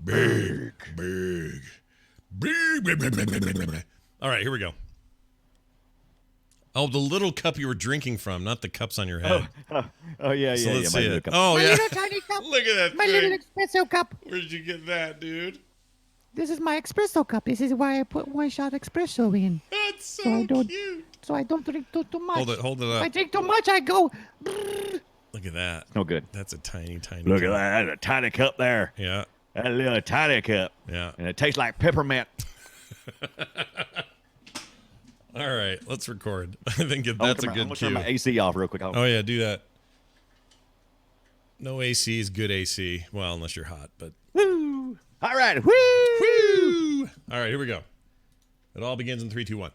Big. All right, here we go. Oh, the little cup you were drinking from, not the cups on your head. Yeah. So let's my see little it. cup. Oh, My yeah. little tiny cup. Look at that My thing. little espresso cup. Where did you get that, dude? This is my espresso cup. This is why I put one shot espresso in. That's so cute. So I don't drink too much. Hold it If up. I drink too much, I go. Look at that. No good. That's a tiny cup. Look at that. That's a tiny cup there. Yeah. That little tiny cup. Yeah. And it tastes like peppermint. All right, let's record. I think that's a I'm good gonna turn cue. my AC off real quick. Oh, yeah, do that. No AC is good AC. Well, unless you're hot, but... Woo! All right. Woo! Woo! All right, here we go. It all begins in 3, 2, 1.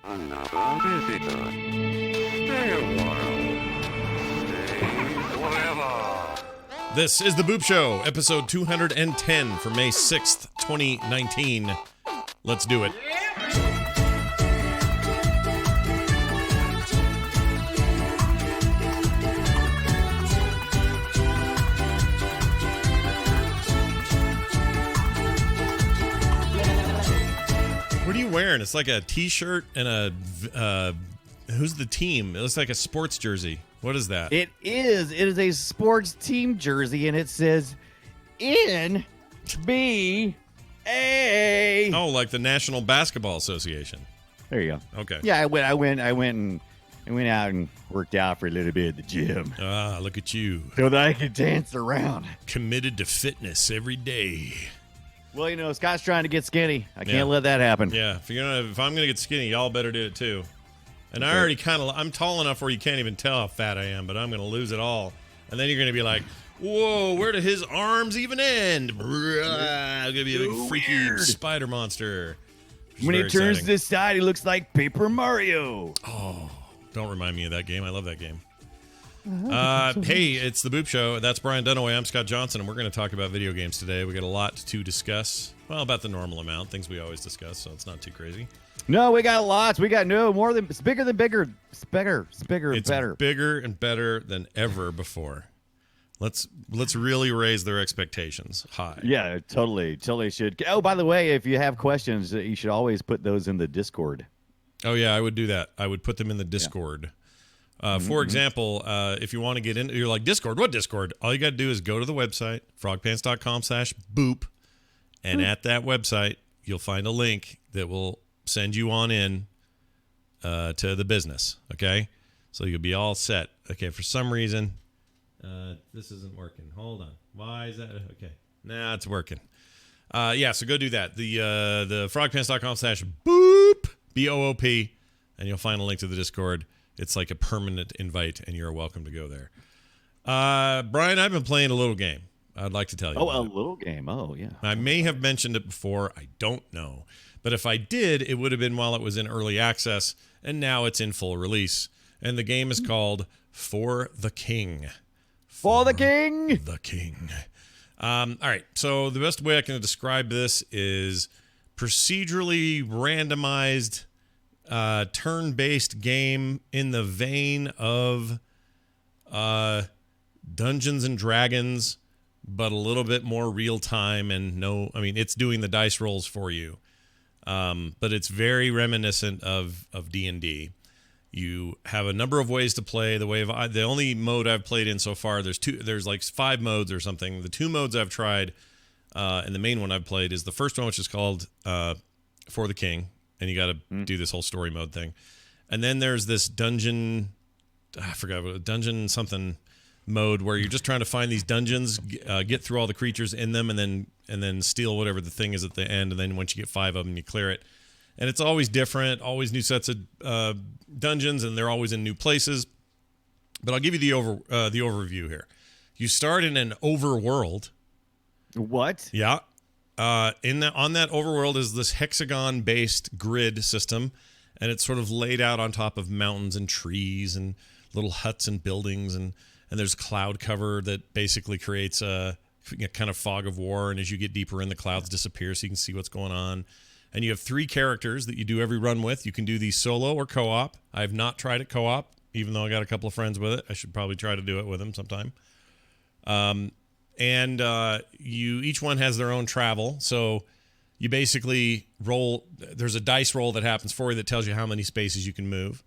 Another visitor. Stay a while. Stay forever. This is The Boop Show, episode 210 for May 6th, 2019. Let's do it. What are you wearing? It's like a t-shirt and a... who's the team? It looks like a sports jersey. What is that? It is. It is a sports team jersey, and it says NBA. Oh, like the National Basketball Association. There you go. Okay. Yeah, I went out and worked out for a little bit at the gym Ah, look at you. so that I could dance around. Committed to fitness every day. Well, you know, Scott's trying to get skinny. I Yeah. can't let that happen. Yeah, if I'm gonna get skinny, y'all better do it too. And I Okay. already I'm tall enough where you can't even tell how fat I am, but I'm gonna lose it all. And then you're gonna be like, whoa, where do his arms even end? I'm gonna be a big freaky spider monster. which is When he very turns exciting. this side, he looks like Paper Mario. Oh, don't remind me of that game. I love that game. Hey, it's the Boop Show. That's Brian Dunaway. I'm Scott Johnson, and we're going to talk about video games today. We got a lot to discuss. Well, about the normal amount, things we always discuss, so it's not too crazy. No, we got lots. We got more than it's bigger than bigger. It's bigger. It's bigger and It's better. bigger and better than ever before. Let's really raise their expectations high. Yeah, totally should. Oh, by the way, if you have questions, you should always put those in the Discord. Oh yeah, I would do that. I would put them in the Discord. For example, if you want to get in, you're like, Discord, what Discord? All you got to do is go to the website, frogpants.com/boop, and at that website, you'll find a link that will send you on in to the business, okay? So you'll be all set. Okay, for some reason, this isn't working. Hold on. Why is that? Okay. Nah, it's working. Yeah, so go do that. The frogpants.com/boop, B-O-O-P, and you'll find a link to the Discord. It's like a permanent invite, and you're welcome to go there. Brian, I've been playing a little game. I'd like to tell you. Oh, about a little game. Oh, yeah. I may have mentioned it before. I don't know. But if I did, it would have been while it was in early access, and now it's in full release. And the game is called For the King. For the King. The King. All right. So the best way I can describe this is procedurally randomized turn-based game in the vein of Dungeons and Dragons, but a little bit more real-time and it's doing the dice rolls for you. But it's very reminiscent of D&D. You have a number of ways to play. The only mode I've played in so far, there's like 5 modes or something. The 2 modes I've tried, and the main one I've played is the first one, which is called For the King, and you got to do this whole story mode thing. And then there's this dungeon, I forgot what dungeon something mode where you're just trying to find these dungeons, get through all the creatures in them, and then steal whatever the thing is at the end. And then once you get 5 of them, you clear it. And it's always different, always new sets of dungeons, and they're always in new places. But I'll give you the overview here. You start in an overworld. What? Yeah. On that overworld is this hexagon-based grid system, and it's sort of laid out on top of mountains and trees and little huts and buildings, and there's cloud cover that basically creates a kind of fog of war, and as you get deeper in, the clouds disappear so you can see what's going on. And you have 3 characters that you do every run with. You can do these solo or co-op. I have not tried it co-op, even though I got a couple of friends with it. I should probably try to do it with them sometime. and each one has their own travel. So you basically roll. There's a dice roll that happens for you that tells you how many spaces you can move.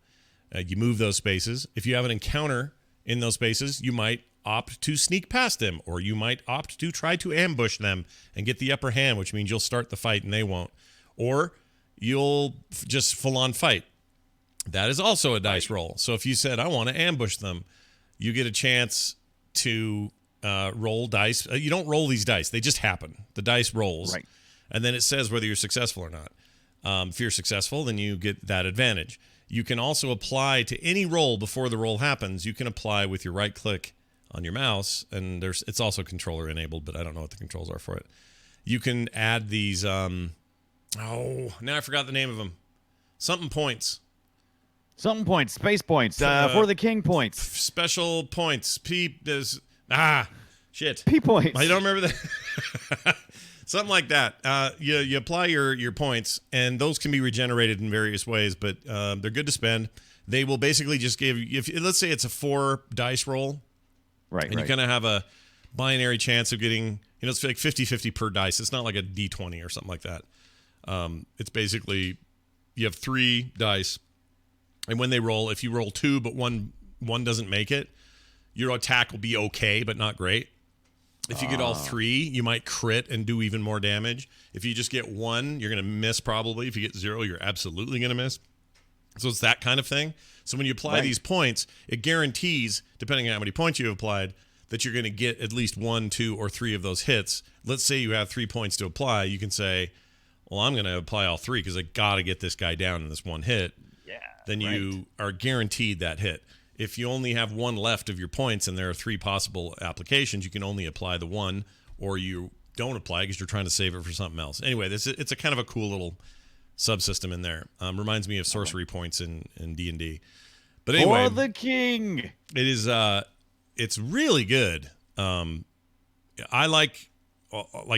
You move those spaces. If you have an encounter in those spaces, you might opt to sneak past them, or you might opt to try to ambush them and get the upper hand, which means you'll start the fight and they won't. Or you'll just full-on fight. That is also a dice roll. So if you said, I want to ambush them, you get a chance to roll dice. You don't roll these dice. They just happen. The dice rolls. Right. And then it says whether you're successful or not. If you're successful, then you get that advantage. You can also apply to any roll before the roll happens. You can apply with your right click on your mouse, and it's also controller enabled, but I don't know what the controls are for it. You can add these, now I forgot the name of them. Something points. Something points, space points, for the king points. Special points. Shit. P points. I don't remember that. Something like that. You apply your points, and those can be regenerated in various ways, but they're good to spend. They will basically just give you, let's say it's a 4 dice roll, right? And you kind of have a binary chance of getting, it's like 50-50 per dice. It's not like a D20 or something like that. It's basically you have 3 dice, and when they roll, if you roll 2 but one doesn't make it, your attack will be okay but not great. If you get all 3, you might crit and do even more damage. If you just get 1, you're going to miss probably. If you get 0, you're absolutely going to miss. So it's that kind of thing. So when you apply these points, it guarantees, depending on how many points you have applied, that you're going to get at least 1, 2, or 3 of those hits. Let's say you have 3 points to apply. You can say, well, I'm going to apply all 3 because I got to get this guy down in this one hit. Yeah. Then you are guaranteed that hit. If you only have 1 left of your points and there are 3 possible applications, you can only apply the 1, or you don't apply because you're trying to save it for something else. Anyway, it's a kind of a cool little subsystem in there. Reminds me of sorcery points in D&D. But anyway, for the king. It is it's really good. I like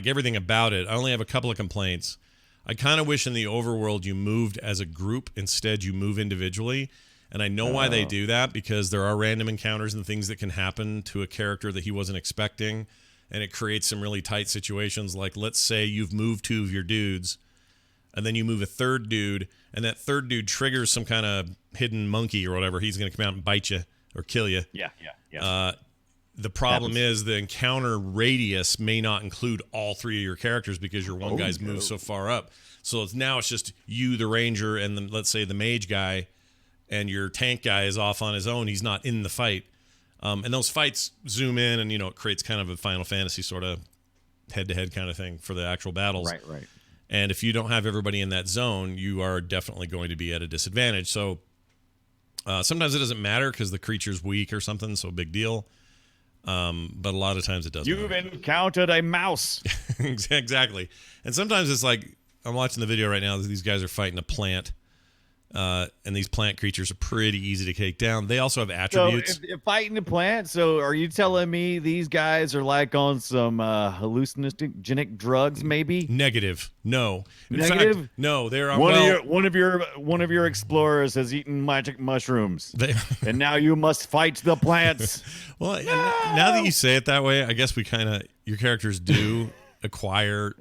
everything about it. I only have a couple of complaints. I kind of wish in the overworld you moved as a group. Instead, you move individually. And I know why they do that, because there are random encounters and things that can happen to a character that he wasn't expecting. And it creates some really tight situations. Like, let's say you've moved 2 of your dudes, and then you move a 3rd dude, and that 3rd dude triggers some kind of hidden monkey or whatever. He's going to come out and bite you or kill you. Yeah. The problem is the encounter radius may not include all 3 of your characters because your one guy's moved so far up. So it's just you, the ranger, and then let's say the mage guy, and your tank guy is off on his own. He's not in the fight. And those fights zoom in, and, it creates kind of a Final Fantasy sort of head-to-head kind of thing for the actual battles. Right. And if you don't have everybody in that zone, you are definitely going to be at a disadvantage. So sometimes it doesn't matter because the creature's weak or something, so big deal. But a lot of times it doesn't. You've encountered a mouse. Exactly. And sometimes it's like, I'm watching the video right now, these guys are fighting a plant. And these plant creatures are pretty easy to take down. They also have attributes. So if fighting the plant, so are you telling me these guys are like on some hallucinogenic drugs, maybe? Negative. No. In Negative? fact, no. They're on one of your explorers has eaten magic mushrooms, and now you must fight the plants. Well, and now that you say it that way, I guess your characters do acquire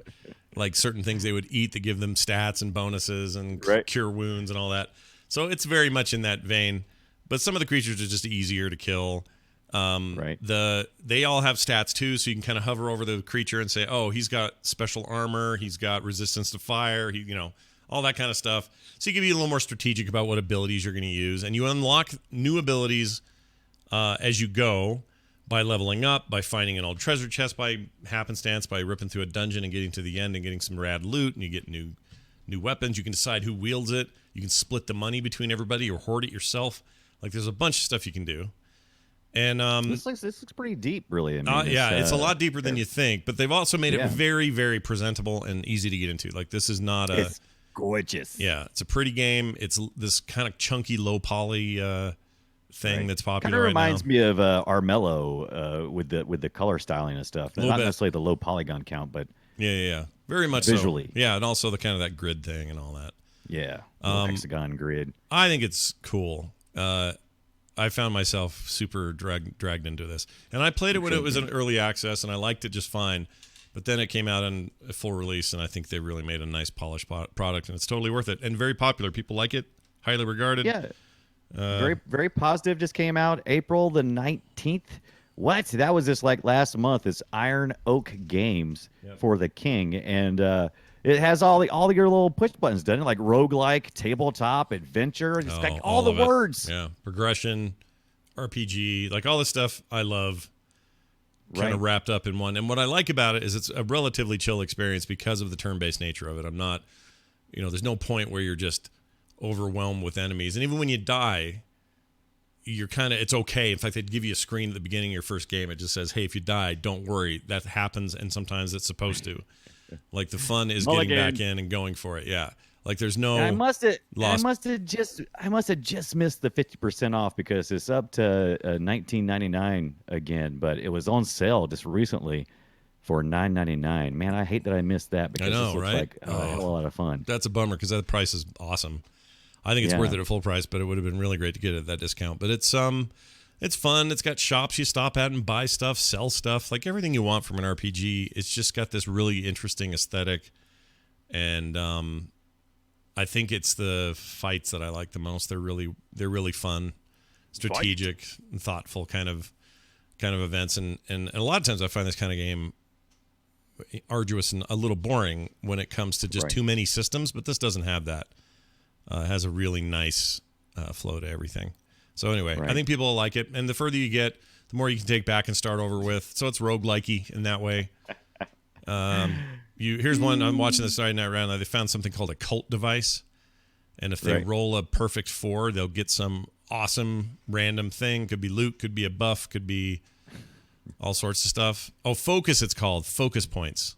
like certain things they would eat that give them stats and bonuses and cure wounds and all that. So it's very much in that vein. But some of the creatures are just easier to kill. They all have stats too, so you can kind of hover over the creature and say, oh, he's got special armor, he's got resistance to fire, all that kind of stuff. So you can be a little more strategic about what abilities you're going to use. And you unlock new abilities as you go, by leveling up, by finding an old treasure chest by happenstance, by ripping through a dungeon and getting to the end and getting some rad loot, and you get new weapons. You can decide who wields it. You can split the money between everybody or hoard it yourself. Like, there's a bunch of stuff you can do. And this looks pretty deep, really. It's a lot deeper than you think, but they've also made it very, very presentable and easy to get into. Like, this is not it's gorgeous. Yeah, it's a pretty game. It's this kind of chunky, low poly thing that's popular right now. Kind of reminds me of Armello with the color styling and stuff. Not necessarily the low polygon count, but yeah, very much visually. So. Yeah, and also the kind of that grid thing and all that. Yeah, hexagon grid. I think it's cool. I found myself super dragged into this. And I played it when it was in early access, and I liked it just fine. But then it came out in a full release, and I think they really made a nice polished product, and it's totally worth it. And very popular. People like it, highly regarded. Yeah. Very, very positive. Just came out April the 19th. What? That was just like last month. It's Iron Oak Games for the King. And it has all your little push buttons, doesn't it? Like roguelike, tabletop, adventure. It's got all the words. Yeah. Progression, RPG, like all this stuff I love kind of wrapped up in one. And what I like about it is it's a relatively chill experience because of the turn-based nature of it. I'm not, there's no point where you're just overwhelmed with enemies. And even when you die, you're it's okay. In fact, they'd give you a screen at the beginning of your first game. It just says, hey, if you die, don't worry. That happens, and sometimes it's supposed to. Like, the fun is getting back in and going for it. Yeah. Like, there's no I must have just missed the 50% off because it's up to $19.99 again, but it was on sale just recently for $9.99. Man, I hate that I missed that because I know, this looks like a hell of a lot of fun. That's a bummer because that price is awesome. I think it's worth it at full price, but it would have been really great to get it at that discount. But it's fun. It's got shops you stop at and buy stuff, sell stuff, like everything you want from an RPG. It's just got this really interesting aesthetic, and I think it's the fights that I like the most. They're really fun, strategic, and thoughtful kind of events, and a lot of times I find this kind of game arduous and a little boring when it comes to just too many systems. But this doesn't have that. It has a really nice flow to everything. So anyway, I think people will like it. And the further you get, the more you can take back and start over with. So it's roguelike-y in that way. Here's one. I'm watching this Friday Night Round. They found something called a cult device. And if they roll a perfect 4, they'll get some awesome random thing. Could be loot, could be a buff, could be all sorts of stuff. Oh, focus it's called. Focus points.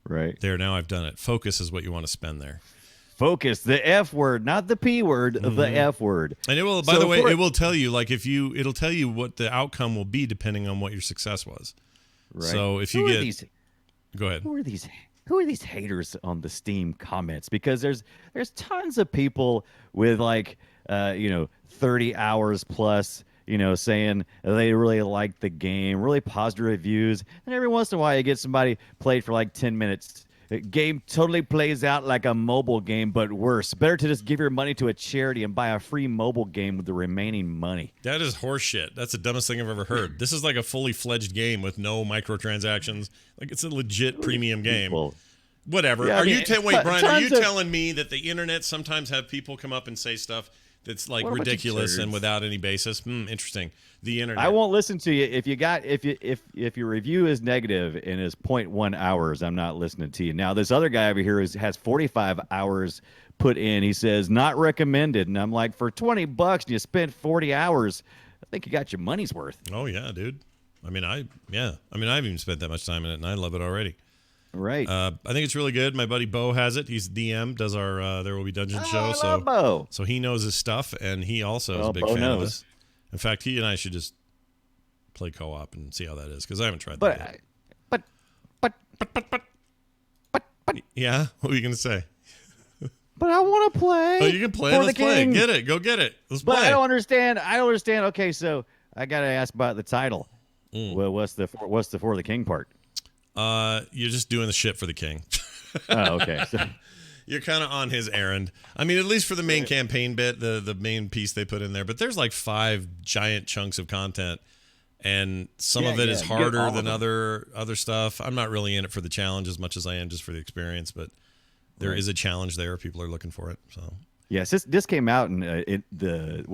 Right. There, now I've done it. Focus is what you want to spend there. Focus, the F word, not the P word, the F word. And it will, by the way, it will tell you, like, it'll tell you what the outcome will be depending on what your success was. Right. So if you go ahead. Who are these haters on the Steam comments? Because there's tons of people with 30 hours plus, saying they really like the game, really positive reviews. And every once in a while you get somebody played for like 10 minutes. The game totally plays out like a mobile game, but worse. Better to just give your money to a charity and buy a free mobile game with the remaining money. That is horseshit. That's the dumbest thing I've ever heard. This is like a fully fledged game with no microtransactions. Like, it's a legit premium game. Whatever. Yeah, wait, Brian, are you telling me that the internet sometimes have people come up and say stuff that's like ridiculous and without any basis? Interesting. The internet. I won't listen to you if your review is negative and is 0.1 hours. I'm not listening to you. Now this other guy over here has 45 hours put in. He says not recommended, and I'm like, for $20 and you spent 40 hours, I think you got your money's worth. Oh yeah, dude. I haven't even spent that much time in it, and I love it already. Right. I think it's really good. My buddy Bo has it. He's DM, does our There Will Be Dungeons show. I love Bo. So he knows his stuff, and he also is a big fan of this. In fact, he and I should just play co-op and see how that is, because I haven't tried that yet. But yeah? What were you going to say? But I want to play. Oh, you can play. Let's play. Get it. Go get it. Let's play. But I don't understand. Okay, so I got to ask about the title. Well, what's the For the King part? You're just doing the shit for the king. Oh, okay. So, you're kind of on his errand. I mean, at least for the main campaign bit, the main piece they put in there. But there's like 5 giant chunks of content, and some of it is harder than other stuff. I'm not really in it for the challenge as much as I am just for the experience, but there is a challenge there. People are looking for it. So yes, this came out, and the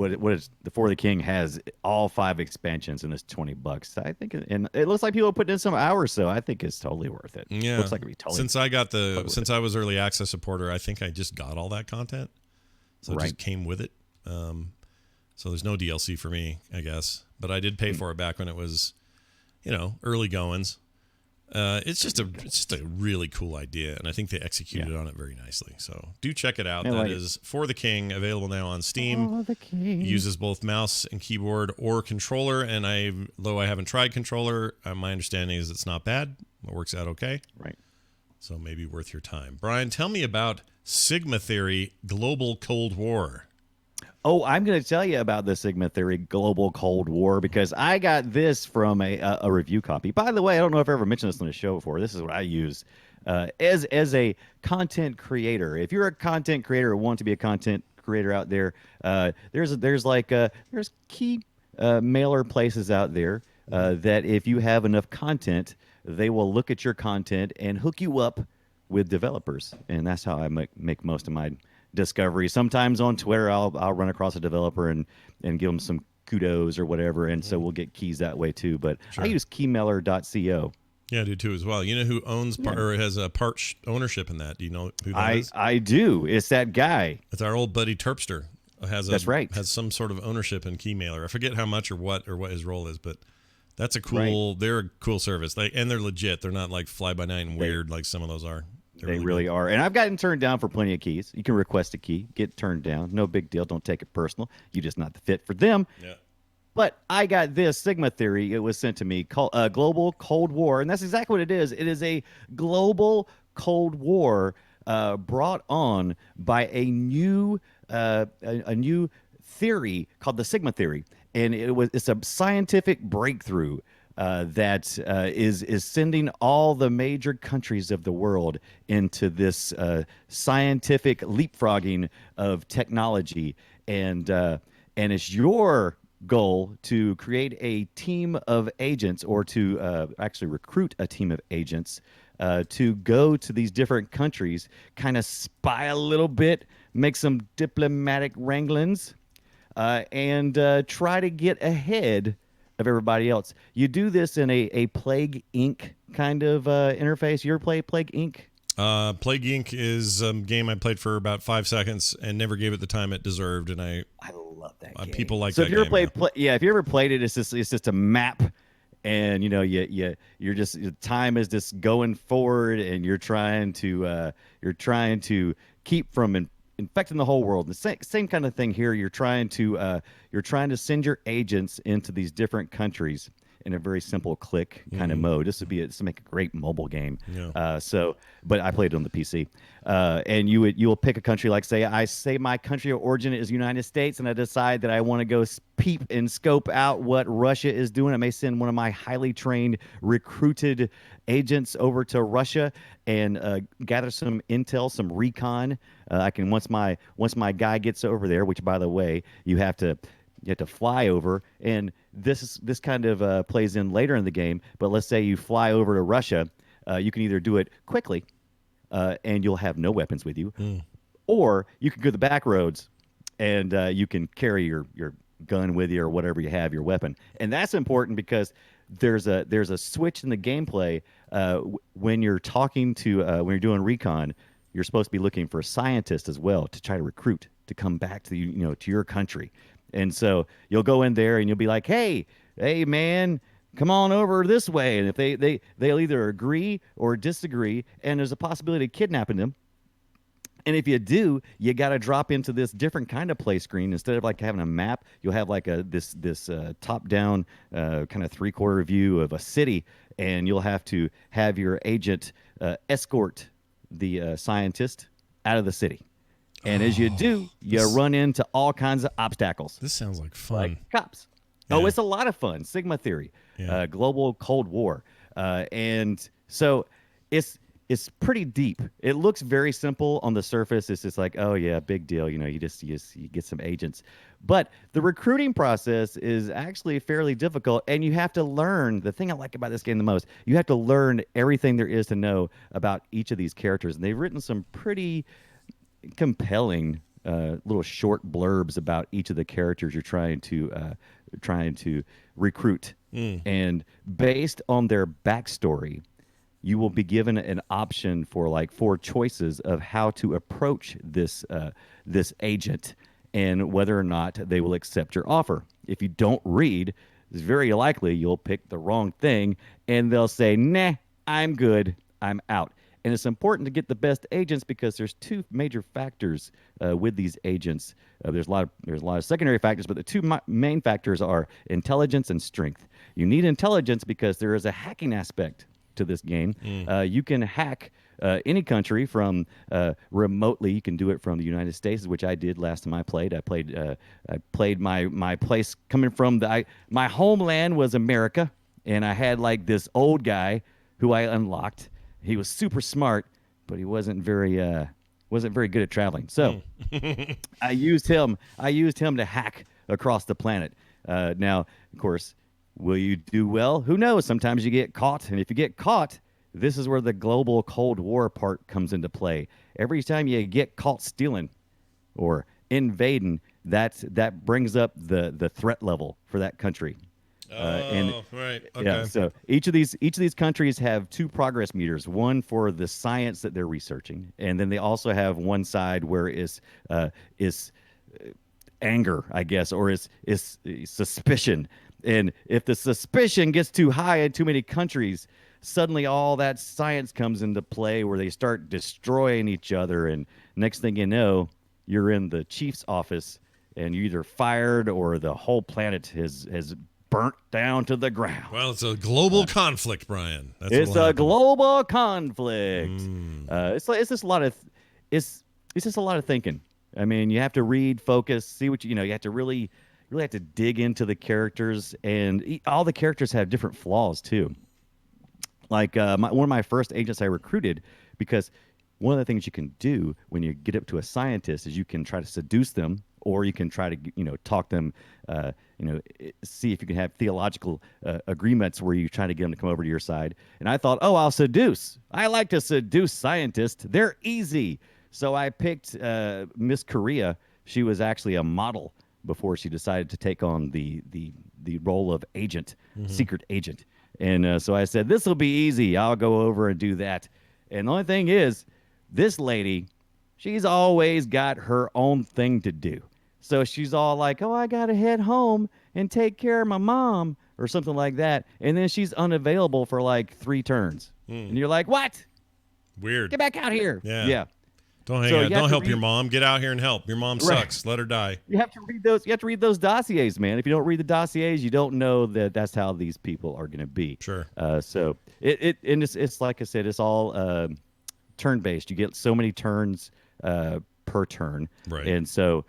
For the King has all 5 expansions, and it's $20. I think, and it looks like people put in some hours, so I think it's totally worth it. Yeah, looks like it'd be totally. Since I was early access supporter, I think I just got all that content, so it just came with it. So there's no DLC for me, I guess, but I did pay for it back when it was, early goings. It's just a really cool idea, and I think they executed on it very nicely. So do check it out. That is For the King, available now on Steam. For the King. Uses both mouse and keyboard or controller, and though I haven't tried controller, my understanding is it's not bad. It works out okay. Right. So maybe worth your time. Brian, tell me about Sigma Theory Global Cold War. Oh, I'm going to tell you about the Sigma Theory Global Cold War because I got this from a review copy. By the way, I don't know if I ever mentioned this on the show before. This is what I use as a content creator. If you're a content creator or want to be a content creator out there, there's key mailer places out there that if you have enough content, they will look at your content and hook you up with developers, and that's how I make most of my discoveries. Sometimes on Twitter, I'll run across a developer and give them some kudos or whatever, and so we'll get keys that way too. But I use keymailer.co. Yeah, I do too as well. You know who owns or has a ownership in that? Do you know who that is? I do. It's that guy. It's our old buddy Terpster. That's right. Has some sort of ownership in Keymailer. I forget how much or what his role is, but that's a cool. Right. They're a cool service. And they're legit. They're not like fly by night and weird like some of those are. They really are. And I've gotten turned down for plenty of keys. You can request a key, get turned down. No big deal. Don't take it personal. You're just not the fit for them. Yeah. But I got this Sigma Theory. It was sent to me called Global Cold War. And that's exactly what it is. It is a global Cold War brought on by a new theory called the Sigma Theory. And it's a scientific breakthrough that is sending all the major countries of the world into this scientific leapfrogging of technology, and it's your goal to create a team of agents, or to actually recruit a team of agents to go to these different countries, kind of spy a little bit, make some diplomatic wranglings, and try to get ahead of everybody else. You do this in a Plague Inc. kind of interface. You ever play Plague Inc.? Plague Inc. is a game I played for about 5 seconds and never gave it the time it deserved. And I love that game. People like so that. So if you ever played, if you ever played it, it's just a map, and you're just, your time is just going forward, and you're trying to keep from infecting the whole world. The same kind of thing here. You're trying to send your agents into these different countries in a very simple click kind of mode. This would make a great mobile game. Yeah. But I played it on the PC. And you'll pick a country, like I say my country of origin is United States, and I decide that I want to go peep and scope out what Russia is doing. I may send one of my highly trained, recruited agents over to Russia and gather some intel, some recon. I can once my guy gets over there, which by the way, you have to fly over, and this kind of plays in later in the game. But let's say you fly over to Russia, you can either do it quickly, and you'll have no weapons with you, or you can go the back roads, and you can carry your gun with you or whatever you have, your weapon. And that's important because there's a switch in the gameplay when you're talking to when you're doing recon. You're supposed to be looking for a scientist as well to try to recruit to come back to to your country. And so you'll go in there and you'll be like, hey man, come on over this way. And if they'll either agree or disagree, and there's a possibility of kidnapping them. And if you do, you got to drop into this different kind of play screen. Instead of like having a map, you'll have like this top-down kind of three-quarter view of a city, and you'll have to have your agent escort the scientist out of the city. And as you do, you run into all kinds of obstacles. This sounds like fun. Like cops. Yeah. Oh, it's a lot of fun. Sigma Theory, Global Cold War. And so it's pretty deep. It looks very simple on the surface. It's just like, oh, yeah, big deal. You get some agents. But the recruiting process is actually fairly difficult, and you have to learn. The thing I like about this game the most, you have to learn everything there is to know about each of these characters. And they've written some pretty compelling little short blurbs about each of the characters you're trying to recruit, and based on their backstory, you will be given an option for like 4 choices of how to approach this agent and whether or not they will accept your offer. If you don't read, it's very likely you'll pick the wrong thing, and they'll say, nah, I'm good, I'm out. And it's important to get the best agents because there's 2 major factors with these agents. There's a lot of secondary factors, but the 2 main factors are intelligence and strength. You need intelligence because there is a hacking aspect to this game. You can hack any country from remotely. You can do it from the United States, which I did last time I played. I played my place coming from my homeland was America, and I had like this old guy who I unlocked. He was super smart, but he wasn't very good at traveling. So I used him to hack across the planet. Now, of course, will you do well? Who knows? Sometimes you get caught, and if you get caught, this is where the global Cold War part comes into play. Every time you get caught stealing or invading, that brings up the threat level for that country. Right. Okay. Yeah, so each of these countries have 2 progress meters, one for the science that they're researching, and then they also have one side where is anger, I guess, or is suspicion. And if the suspicion gets too high in too many countries, suddenly all that science comes into play where they start destroying each other, and next thing you know, you're in the chief's office and you're either fired or the whole planet has burnt down to the ground. Well, it's a global conflict, Brian. It's a global conflict. It's just a lot of thinking. I mean, you have to read, focus, see what you have to really have to dig into the characters, and all the characters have different flaws too. Like one of my first agents I recruited, because one of the things you can do when you get up to a scientist is you can try to seduce them, or you can try to talk them, see if you can have theological agreements where you try to get them to come over to your side. And I thought, oh, I'll seduce. I like to seduce scientists. They're easy. So I picked Miss Korea. She was actually a model before she decided to take on the role of agent, secret agent. And so I said, this will be easy. I'll go over and do that. And the only thing is, this lady, she's always got her own thing to do. So she's all like, oh, I got to head home and take care of my mom or something like that. And then she's unavailable for like 3 turns. And you're like, what? Weird. Get back out here. Yeah. Don't hang out. Don't help your mom. Get out here and help. Your mom sucks. Let her die. You have to read those. You have to read those dossiers, man. If you don't read the dossiers, you don't know that that's how these people are going to be. Sure. So it's like I said, it's all turn based. You get so many turns per turn, right? And so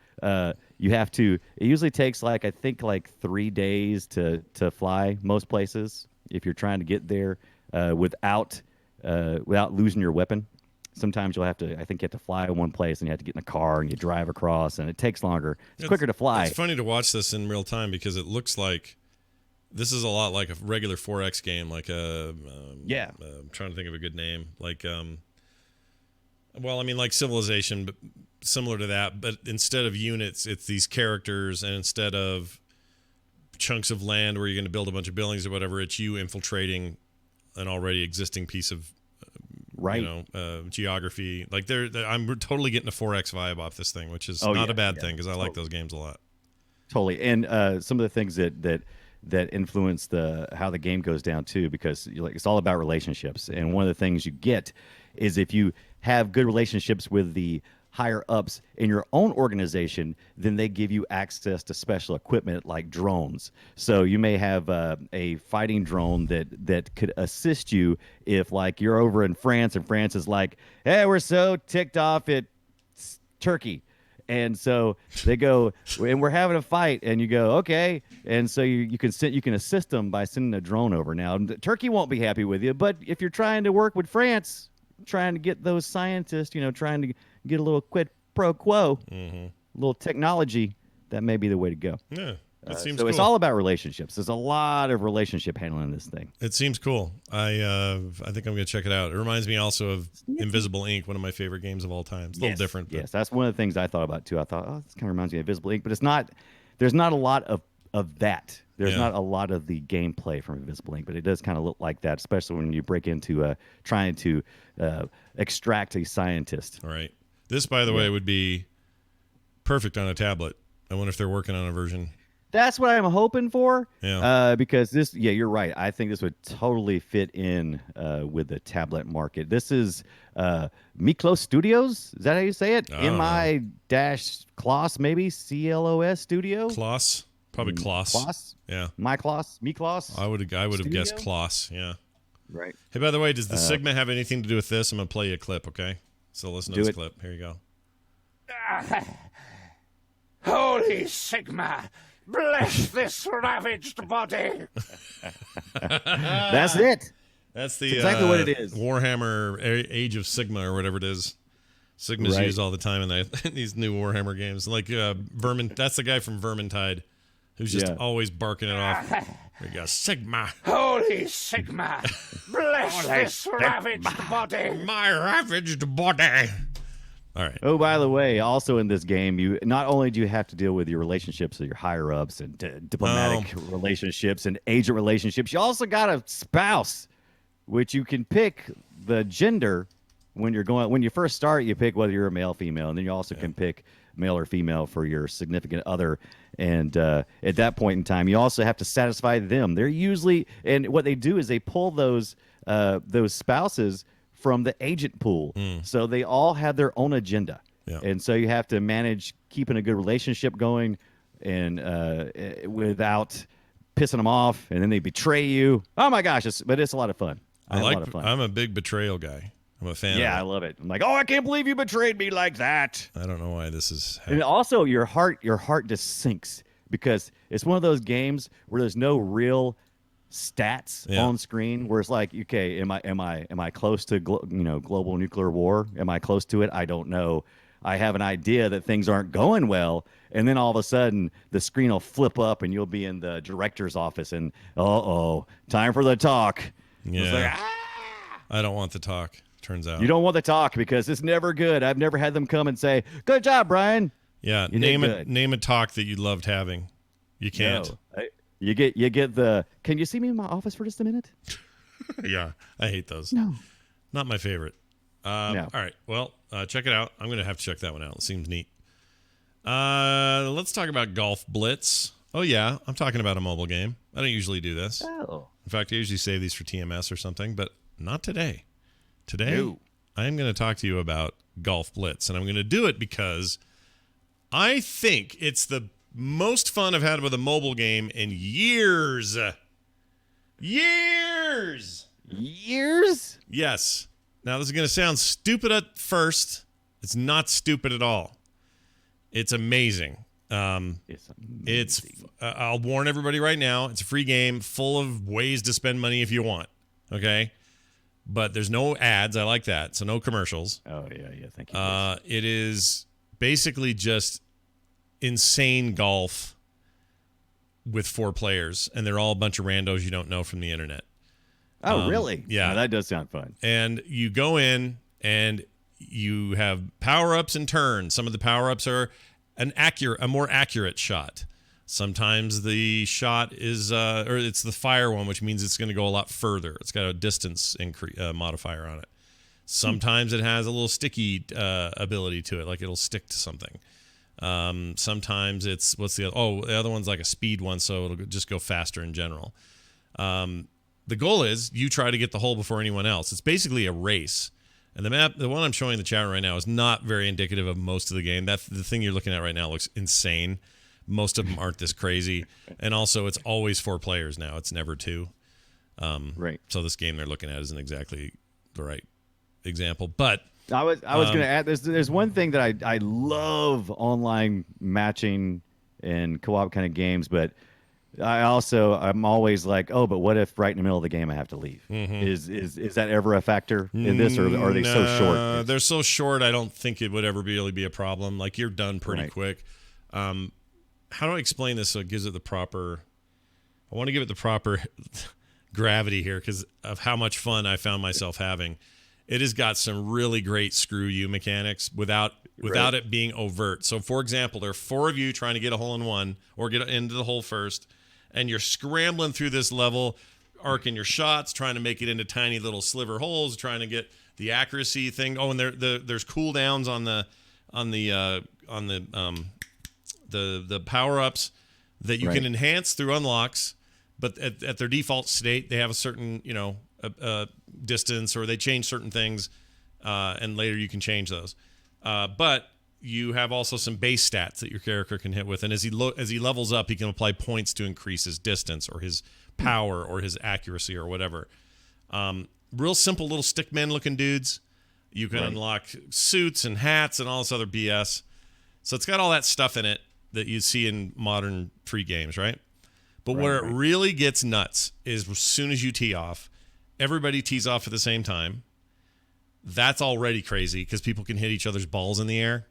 you have to. It usually takes I think 3 days to fly most places if you're trying to get there without losing your weapon. Sometimes I think you have to fly in one place and you have to get in a car and you drive across, and it takes longer. It's quicker to fly. It's funny to watch this in real time because it looks like this is a lot like a regular 4X game, like I'm trying to think of a good name, like like Civilization, but similar to that. But instead of units, it's these characters, and instead of chunks of land where you're going to build a bunch of buildings or whatever, it's you infiltrating an already existing piece of geography. Like I'm totally getting a 4X vibe off this thing, which is not a bad thing because I like those games a lot. Totally. And some of the things that influence how the game goes down too, because it's all about relationships. And one of the things you get is if you have good relationships with the higher ups in your own organization, then they give you access to special equipment like drones. So you may have a fighting drone that could assist you if you're over in France and France is like, hey, we're so ticked off at Turkey. And so they go, and we're having a fight, and you go, okay. And so you can assist them by sending a drone over. Now, Turkey won't be happy with you, but if you're trying to work with France, trying to get those scientists, trying to get a little quid pro quo, a little technology, that may be the way to go. Yeah, that seems so cool. It's all about relationships. There's a lot of relationship handling in this thing. It seems cool. I think I'm going to check it out. It reminds me also of Invisible Ink, one of my favorite games of all time. It's a little different. But... Yes, that's one of the things I thought about too. I thought, this kind of reminds me of Invisible Ink, but it's not. There's not a lot of that. There's not a lot of the gameplay from Invisible Ink, but it does kind of look like that, especially when you break into trying to extract a scientist. All right. This, by the way, would be perfect on a tablet. I wonder if they're working on a version. That's what I'm hoping for. Yeah. Because this, you're right. I think this would totally fit in with the tablet market. This is Miklos Studios. Is that how you say it? MI-Kloss, maybe? CLOS Studio? Kloss. Probably Kloss. Kloss? Yeah. Miklos? I would have guessed Kloss. Yeah. Right. Hey, by the way, does the Sigma have anything to do with this? I'm going to play you a clip, okay? So listen to this clip. Here you go. Holy Sigma, bless this ravaged body. That's it. That's the exactly what it is. Warhammer Age of Sigma or whatever it is. Sigma's used all the time in these new Warhammer games. Like Vermin, that's the guy from Vermintide who's just always barking it off. There you go, Sigma. Holy Sigma, bless this ravaged body. My ravaged body. All right. Oh, by the way, also in this game, you not only do you have to deal with your relationships with your higher ups and diplomatic relationships and agent relationships, you also got a spouse, which you can pick the gender when you're going. When you first start, you pick whether you're a male, female, and then you also can pick male or female for your significant other. And at that point in time, you also have to satisfy them. They're usually, and what they do is they pull those spouses from the agent pool. So they all have their own agenda. Yeah. And so you have to manage keeping a good relationship going and without pissing them off, and then they betray you. Oh my gosh, but it's a lot of fun. I'm a big betrayal guy. I'm a fan of it. I love it. I'm like, oh, I can't believe you betrayed me like that. I don't know why this is happening. And also your heart just sinks because it's one of those games where there's no real stats on screen where it's like, okay, am I close to global nuclear war? Am I close to it? I don't know. I have an idea that things aren't going well, and then all of a sudden the screen will flip up and you'll be in the director's office and time for the talk. Yeah. It's like, I don't want the talk. Turns out you don't want the talk because it's never good. I've never had them come and say, "Good job, Brian." Yeah, name a talk that you loved having. You can't. No. You get the. Can you see me in my office for just a minute? Yeah, I hate those. No. Not my favorite. No. All right. Well, check it out. I'm going to have to check that one out. It seems neat. Let's talk about Golf Blitz. Oh, yeah. I'm talking about a mobile game. I don't usually do this. Oh. In fact, I usually save these for TMS or something, but not today. Today, I am going to talk to you about Golf Blitz, and I'm going to do it because I think it's the most fun I've had with a mobile game in years. Years! Yes. Now, this is going to sound stupid at first. It's not stupid at all. It's amazing. It's I'll warn everybody right now. It's a free game full of ways to spend money if you want. Okay? But there's no ads. I like that. So no commercials. Oh, yeah. Thank you. It is basically just insane golf with 4 players, and they're all a bunch of randos you don't know from the internet. Oh, really? Yeah. No, that does sound fun. And you go in, and you have power-ups and turns. Some of the power-ups are a more accurate shot. Sometimes the shot is, or it's the fire one, which means it's going to go a lot further. It's got a distance modifier on it. Sometimes it has a little sticky ability to it, like it'll stick to something. Sometimes it's, the other one's like a speed one, so it'll just go faster in general. The goal is you try to get the hole before anyone else. It's basically a race. And the map, the one I'm showing in the chat right now, is not very indicative of most of the game. The thing you're looking at right now looks insane. Most of them aren't this crazy. And also, it's always 4 players now. It's never 2. Right. So this game they're looking at isn't exactly the right example. But I was going to add, there's one thing that I love online matching and co-op kind of games, but I'm always like, oh, but what if right in the middle of the game I have to leave? Mm-hmm. Is that ever a factor in this, or are they so short? They're so short. I don't think it would ever really be a problem. Like, you're done pretty quick. How do I explain this so it gives it the proper? I want to give it the proper gravity here because of how much fun I found myself having. It has got some really great screw you mechanics without it being overt. So, for example, there are 4 of you trying to get a hole in one or get into the hole first, and you're scrambling through this level, arcing your shots, trying to make it into tiny little sliver holes, trying to get the accuracy thing. Oh, and there's cooldowns on the power-ups that you can enhance through unlocks, but at their default state, they have a certain, distance, or they change certain things, and later you can change those. But you have also some base stats that your character can hit with, and as he levels up, he can apply points to increase his distance or his power or his accuracy or whatever. Real simple little stickman looking dudes. You can unlock suits and hats and all this other BS. So it's got all that stuff in it that you see in modern free games, right? But where it really gets nuts is as soon as you tee off, everybody tees off at the same time. That's already crazy because people can hit each other's balls in the air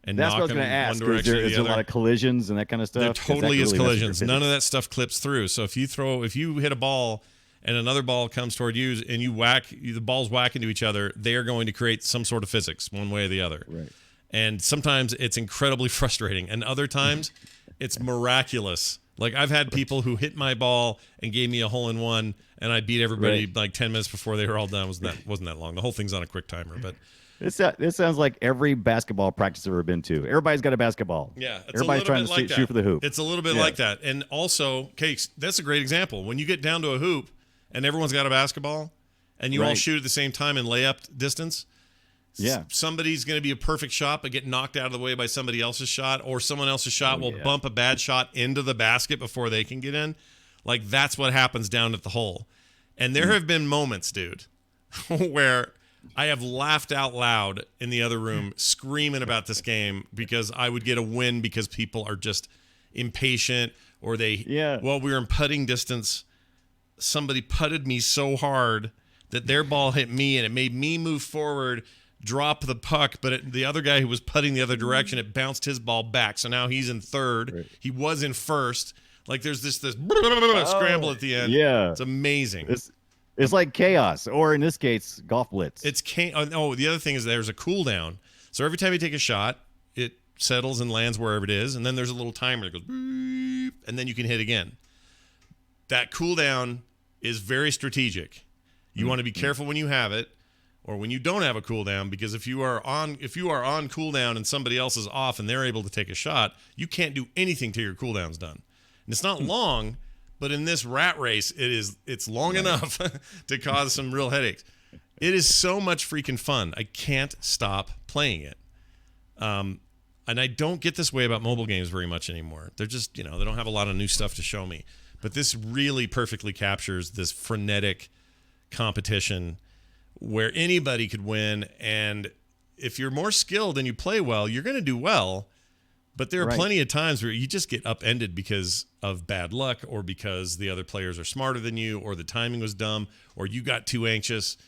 and That's knock what I was them going to ask. one direction or Is the there a other. lot of collisions and that kind of stuff? There totally is really collisions. None of that stuff clips through. So if you hit a ball and another ball comes toward you and the balls whack into each other, they are going to create some sort of physics one way or the other. Right. And sometimes it's incredibly frustrating. And other times it's miraculous. Like I've had people who hit my ball and gave me a hole-in-one, and I beat everybody like 10 minutes before they were all done. Wasn't that long. The whole thing's on a quick timer. But this sounds like every basketball practice I've ever been to. Everybody's got a basketball. Yeah, everybody's trying to shoot for the hoop. It's a little bit like that. And also, Cakes, that's a great example. When you get down to a hoop and everyone's got a basketball and you all shoot at the same time in layup distance, somebody's going to be a perfect shot but get knocked out of the way by somebody else's shot, or someone else's shot will bump a bad shot into the basket before they can get in. Like, that's what happens down at the hole. And there have been moments, dude, where I have laughed out loud in the other room screaming about this game because I would get a win because people are just impatient, or well, we were in putting distance. Somebody putted me so hard that their ball hit me and it made me move forward, drop the puck, but the other guy who was putting the other direction, it bounced his ball back. So now he's in third. Right. He was in first. Like there's this scramble at the end. Yeah. It's amazing. It's like chaos, or in this case, golf blitz. The other thing is there's a cooldown. So every time you take a shot, it settles and lands wherever it is, and then there's a little timer that goes beep, and then you can hit again. That cooldown is very strategic. You want to be careful when you have it, or when you don't have a cooldown, because if you are on cooldown and somebody else is off and they're able to take a shot, you can't do anything till your cooldown's done. And it's not long, but in this rat race, it's long enough to cause some real headaches. It is so much freaking fun. I can't stop playing it. And I don't get this way about mobile games very much anymore. They're just, they don't have a lot of new stuff to show me. But this really perfectly captures this frenetic competition where anybody could win. And if you're more skilled and you play well, you're going to do well. But there are plenty of times where you just get upended because of bad luck, or because the other players are smarter than you, or the timing was dumb, or you got too anxious.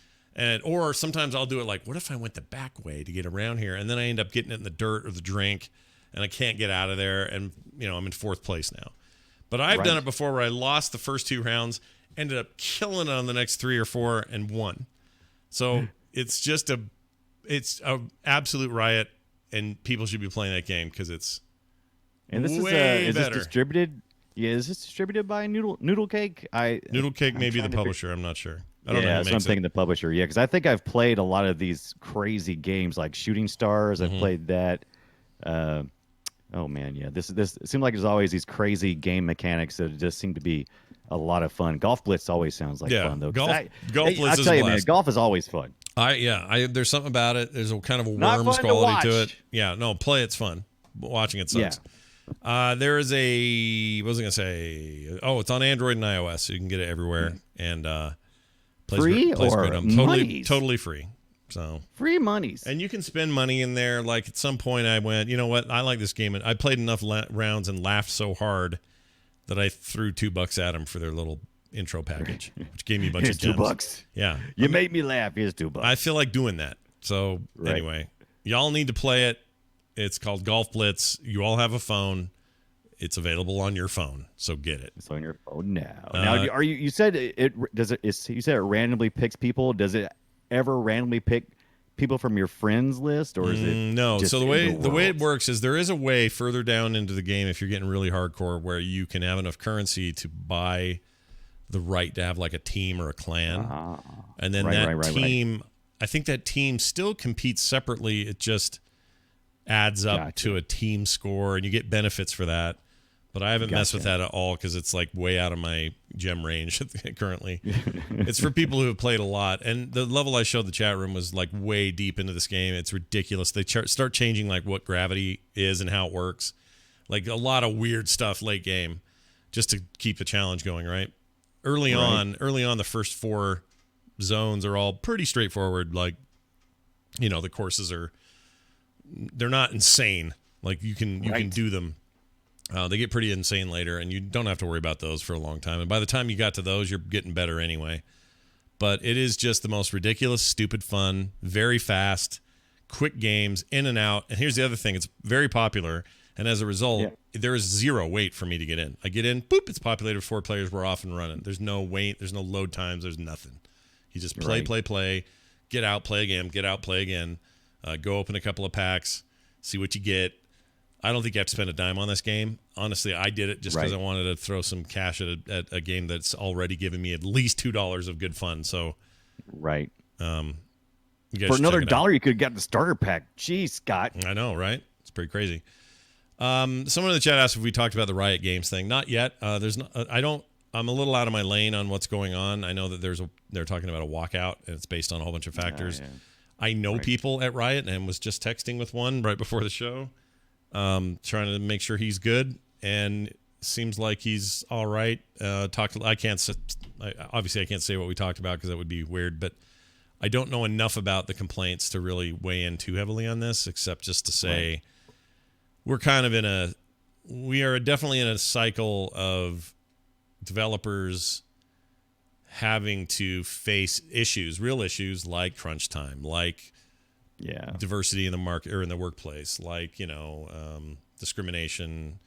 Or sometimes I'll do it like, what if I went the back way to get around here? And then I end up getting it in the dirt or the drink, and I can't get out of there. And, I'm in fourth place now. But I've done it before where I lost the first 2 rounds, ended up killing it on the next 3 or 4, and won. So it's just it's a absolute riot, and people should be playing that game because it's way better. This distributed? Yeah, is this distributed by Noodle Cake? Noodle Cake may be the publisher. I'm not sure. I don't know. That's what I'm thinking. The publisher. Yeah, because I think I've played a lot of these crazy games like Shooting Stars. I've played that. Oh man, yeah. This it seems like there's always these crazy game mechanics that just seem to be a lot of fun. Golf Blitz always sounds like fun though. Golf Blitz is I tell you, man, golf is always fun. There's something about it. There's a kind of a worms quality to it. Yeah, no, play it's fun. Watching it sucks. Yeah. There is what was I gonna say? Oh, it's on Android and iOS, so you can get it everywhere. And free or totally free. So free monies. And you can spend money in there. Like at some point I went, you know what? I like this game. And I played enough rounds and laughed so hard that I threw $2 at them for their little intro package, which gave me a bunch of gems. $2. Yeah. You made me laugh. Here's $2. I feel like doing that. So anyway, y'all need to play it. It's called Golf Blitz. You all have a phone. It's available on your phone, so get it. It's on your phone now. Now, are you said it you said it randomly picks people. Does it ever randomly pick people from your friends list, or is it no? So the way it works is there is a way further down into the game, if you're getting really hardcore, where you can have enough currency to buy the right to have like a team or a clan, and then team. I think that team still competes separately. It just adds up to a team score, and you get benefits for that. But I haven't messed with that at all because it's like way out of my gem range currently. It's for people who have played a lot. And the level I showed the chat room was like way deep into this game. It's ridiculous. They start changing like what gravity is and how it works. Like a lot of weird stuff late game just to keep the challenge going, right? Early on, the first 4 zones are all pretty straightforward. Like, the courses they're not insane. Like you can do them. They get pretty insane later, and you don't have to worry about those for a long time. And by the time you got to those, you're getting better anyway. But it is just the most ridiculous, stupid fun, very fast, quick games, in and out. And here's the other thing. It's very popular. And as a result, there is zero wait for me to get in. I get in, boop, it's populated with 4 players. We're off and running. There's no wait. There's no load times. There's nothing. You just play, get out, play again, get out, play again. Go open a couple of packs, see what you get. I don't think you have to spend a dime on this game. Honestly, I did it just because I wanted to throw some cash at a game that's already given me at least $2 of good fun. So, for another $1, you could have gotten the starter pack. Jeez, Scott. I know, right? It's pretty crazy. Someone in the chat asked if we talked about the Riot Games thing. Not yet. I'm a little out of my lane on what's going on. I know that they're talking about a walkout, and it's based on a whole bunch of factors. I know people at Riot, and was just texting with one right before the show. Trying to make sure he's good, and seems like he's all right. Obviously I can't say what we talked about because that would be weird, but I don't know enough about the complaints to really weigh in too heavily on this, except just to say we are definitely in a cycle of developers having to face real issues like crunch time, like diversity in the market or in the workplace, like discrimination,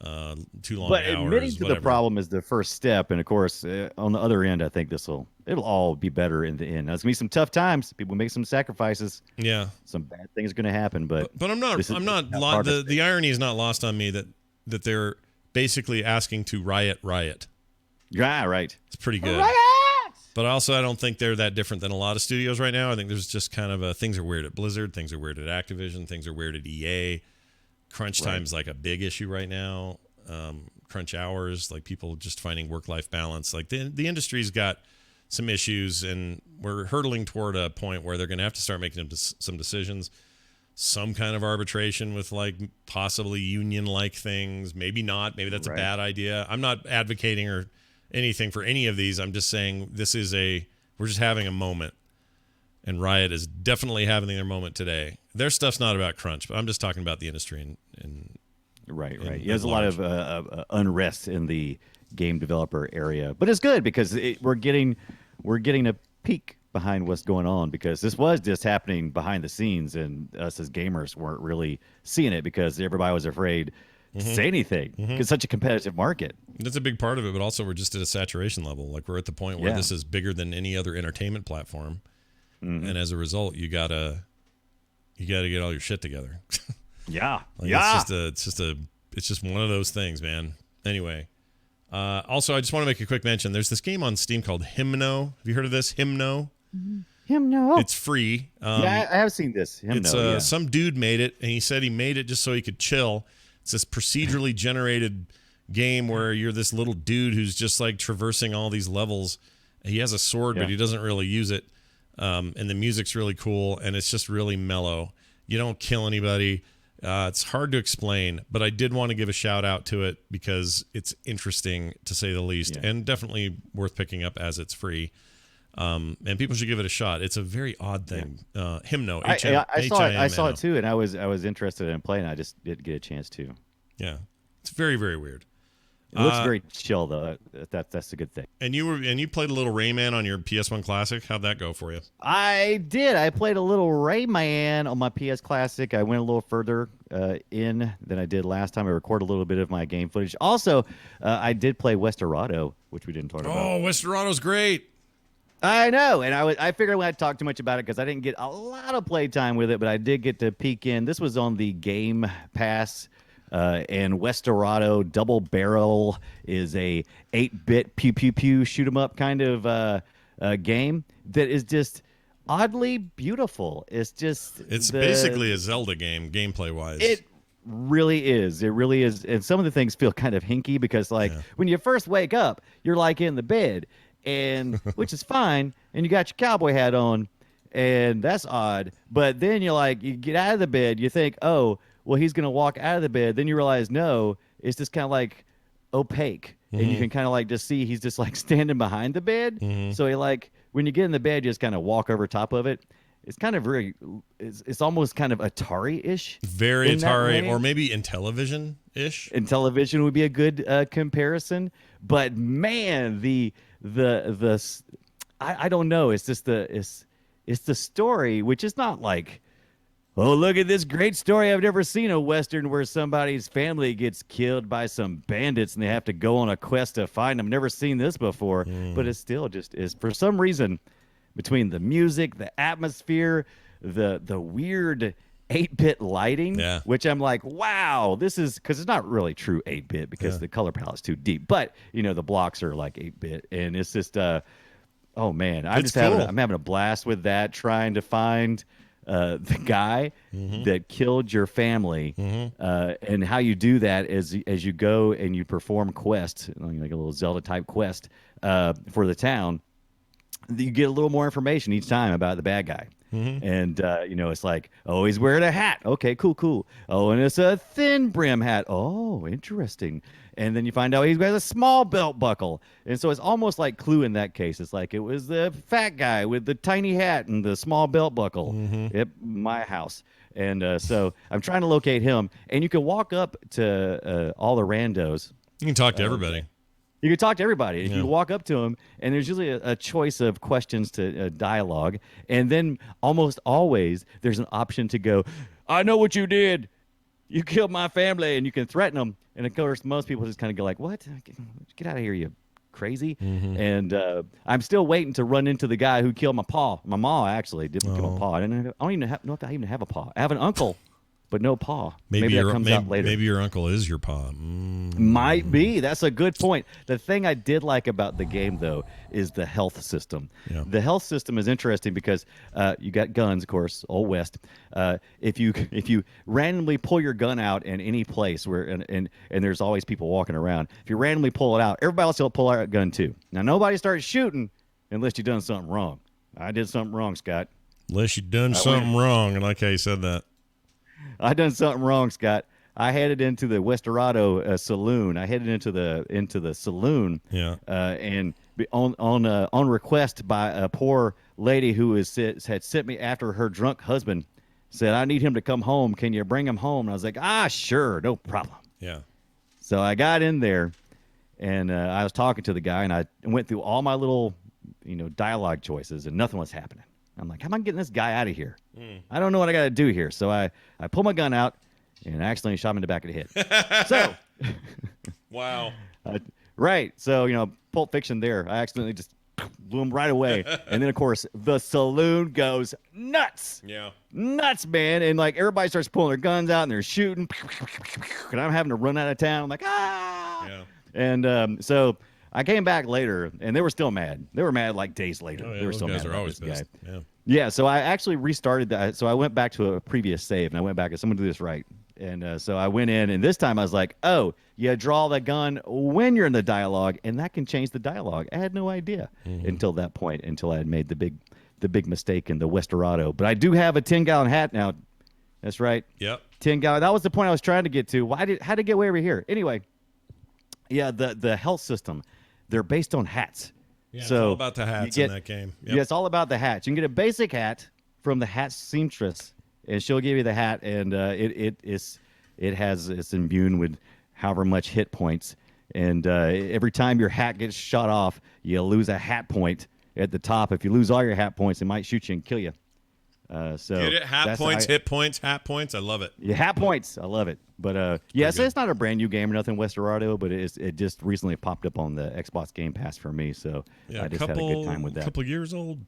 too long hours. But admitting to the problem is the first step, and of course, on the other end, I think it'll all be better in the end. Now, it's gonna be some tough times. People make some sacrifices. Yeah, some bad things are gonna happen. But I'm not. The irony is not lost on me that they're basically asking to riot. Yeah, right. It's pretty good. Riot! But also, I don't think they're that different than a lot of studios right now. I think there's just kind of things are weird at Blizzard, things are weird at Activision, things are weird at EA. Crunch time's like a big issue right now. Crunch hours, like people just finding work-life balance. Like the industry's got some issues, and we're hurtling toward a point where they're going to have to start making some decisions. Some kind of arbitration with like possibly union-like things. Maybe not. Maybe that's a bad idea. I'm not advocating or anything for any of these. I'm just saying we're just having a moment, and Riot is definitely having their moment today. Their stuff's not about crunch, but I'm just talking about the industry and right. There's a lot of unrest in the game developer area, but it's good because we're getting a peek behind what's going on, because this was just happening behind the scenes, and us as gamers weren't really seeing it because everybody was afraid to say anything. It's such a competitive market. That's a big part of it, but also we're just at a saturation level. Like we're at the point where this is bigger than any other entertainment platform, and as a result, you gotta get all your shit together. It's just one of those things, man. Anyway, also I just want to make a quick mention. There's this game on Steam called Himno. Have you heard of this? Himno. Himno. It's free. I have seen this. Himno, it's some dude made it, and he said he made it just so he could chill. It's this procedurally generated game where you're this little dude who's just like traversing all these levels. He has a sword, but he doesn't really use it. And the music's really cool, and it's just really mellow. You don't kill anybody. It's hard to explain, but I did want to give a shout out to it because it's interesting to say the least, and definitely worth picking up as it's free. And people should give it a shot. It's a very odd thing. Himno. I saw it too, and I was interested in playing. I just didn't get a chance to. Yeah, it's very, very weird. It looks very chill though. That's a good thing. And you played a little Rayman on your PS1 Classic. How'd that go for you? I did. I played a little Rayman on my PS Classic. I went a little further in than I did last time. I recorded a little bit of my game footage. Also, I did play Westerado, which we didn't talk about. Oh, Westerado's great. I know, and I figured I wouldn't talk too much about it because I didn't get a lot of playtime with it, but I did get to peek in. This was on the Game Pass, and Westerado Double Barrel is a 8-bit pew shoot 'em up kind of game that is just oddly beautiful. It's basically a Zelda game, gameplay wise. It really is. It really is, and some of the things feel kind of hinky because, when you first wake up, you're like in the bed. And which is fine, and you got your cowboy hat on, and that's odd. But then you get out of the bed, you think, oh, well, he's gonna walk out of the bed. Then you realize, no, it's just kind of like opaque, and you can kind of just see he's just standing behind the bed. So he when you get in the bed, you just kind of walk over top of it. It's kind of it's almost kind of Atari-ish. Very Atari, or maybe Intellivision-ish. Intellivision would be a good comparison. But man, I don't know. It's just it's the story, which is not like, oh, look at this great story. I've never seen a Western where somebody's family gets killed by some bandits and they have to go on a quest to find them. Never seen this before. But it still just is, for some reason, between the music, the atmosphere, the weird 8-bit lighting, which I'm like, wow, this is, because it's not really true 8-bit because the color palette's too deep. But, the blocks are like 8-bit. And it's just, oh, man, I'm having a blast with that, trying to find the guy that killed your family, and how you do that as you go and you perform quests, like a little Zelda type quest for the town. You get a little more information each time about the bad guy. And, it's like, oh, he's wearing a hat. Okay, cool. Oh, and it's a thin brim hat. Oh, interesting. And then you find out he's got a small belt buckle. And so it's almost like Clue in that case. It's like it was the fat guy with the tiny hat and the small belt buckle at my house. And so I'm trying to locate him. And you can walk up to all the randos. You can talk to everybody. You can talk to everybody. If you walk up to them, and there's usually a choice of questions to dialogue, and then almost always there's an option to go, I know what you did. You killed my family, and you can threaten them. And of course, most people just kind of go like, what? Get out of here, you crazy. And I'm still waiting to run into the guy who killed my paw. My ma, actually, didn't kill my paw. I don't even know if I even have a paw. I have an uncle, but no paw. Maybe that comes out later. Maybe your uncle is your paw. Might be. That's a good point. The thing I did like about the game, though, is the health system. Yeah. The health system is interesting because you got guns, of course, Old West. If you randomly pull your gun out in any place where and there's always people walking around, if you randomly pull it out, everybody else will pull out a gun too. Now nobody starts shooting unless you've done something wrong. I did something wrong, Scott. Unless you've done something wrong, and like how you said that. I done something wrong, Scott. I headed into the Westerado saloon. I headed into the saloon. Yeah. And on request by a poor lady who had sent me after her drunk husband, said, I need him to come home. Can you bring him home? And I was like, sure, no problem. Yeah. So I got in there, and I was talking to the guy, and I went through all my little, dialogue choices, and nothing was happening. I'm like, how am I getting this guy out of here? I don't know what I got to do here. So I pull my gun out and accidentally shot him in the back of the head. So, wow. Right. So, Pulp Fiction there. I accidentally just blew him right away. And then, of course, the saloon goes nuts. Yeah. Nuts, man. And, like, everybody starts pulling their guns out and they're shooting. And I'm having to run out of town. I'm like, ah. Yeah. And so I came back later, and they were still mad. They were mad like days later. Oh, yeah, they were those still guys mad are about always this pissed. guy. Yeah. Yeah, so I actually restarted that. So I went back to a previous save, and I went back and someone do this right. And so I went in, and this time I was like, oh, you draw the gun when you're in the dialogue, and that can change the dialogue. I had no idea until that point, until I had made the big mistake in the Westerado. But I do have a 10-gallon hat now. That's right. Yep. 10-gallon. That was the point I was trying to get to. How did it get way over here? Anyway, yeah, the health system, they're based on hats. Yeah, so it's all about the hats in that game. Yep. Yeah, it's all about the hats. You can get a basic hat from the hat seamstress, and she'll give you the hat, and it's imbued with however much hit points. And every time your hat gets shot off, you lose a hat point at the top. If you lose all your hat points, it might shoot you and kill you. So get it? Hat points, hit points, hat points. I love it. Yeah, hat points. I love it. But so it's not a brand new game or nothing, Westerado, but it just recently popped up on the Xbox Game Pass for me. So yeah, I just had a good time with that. A couple years old.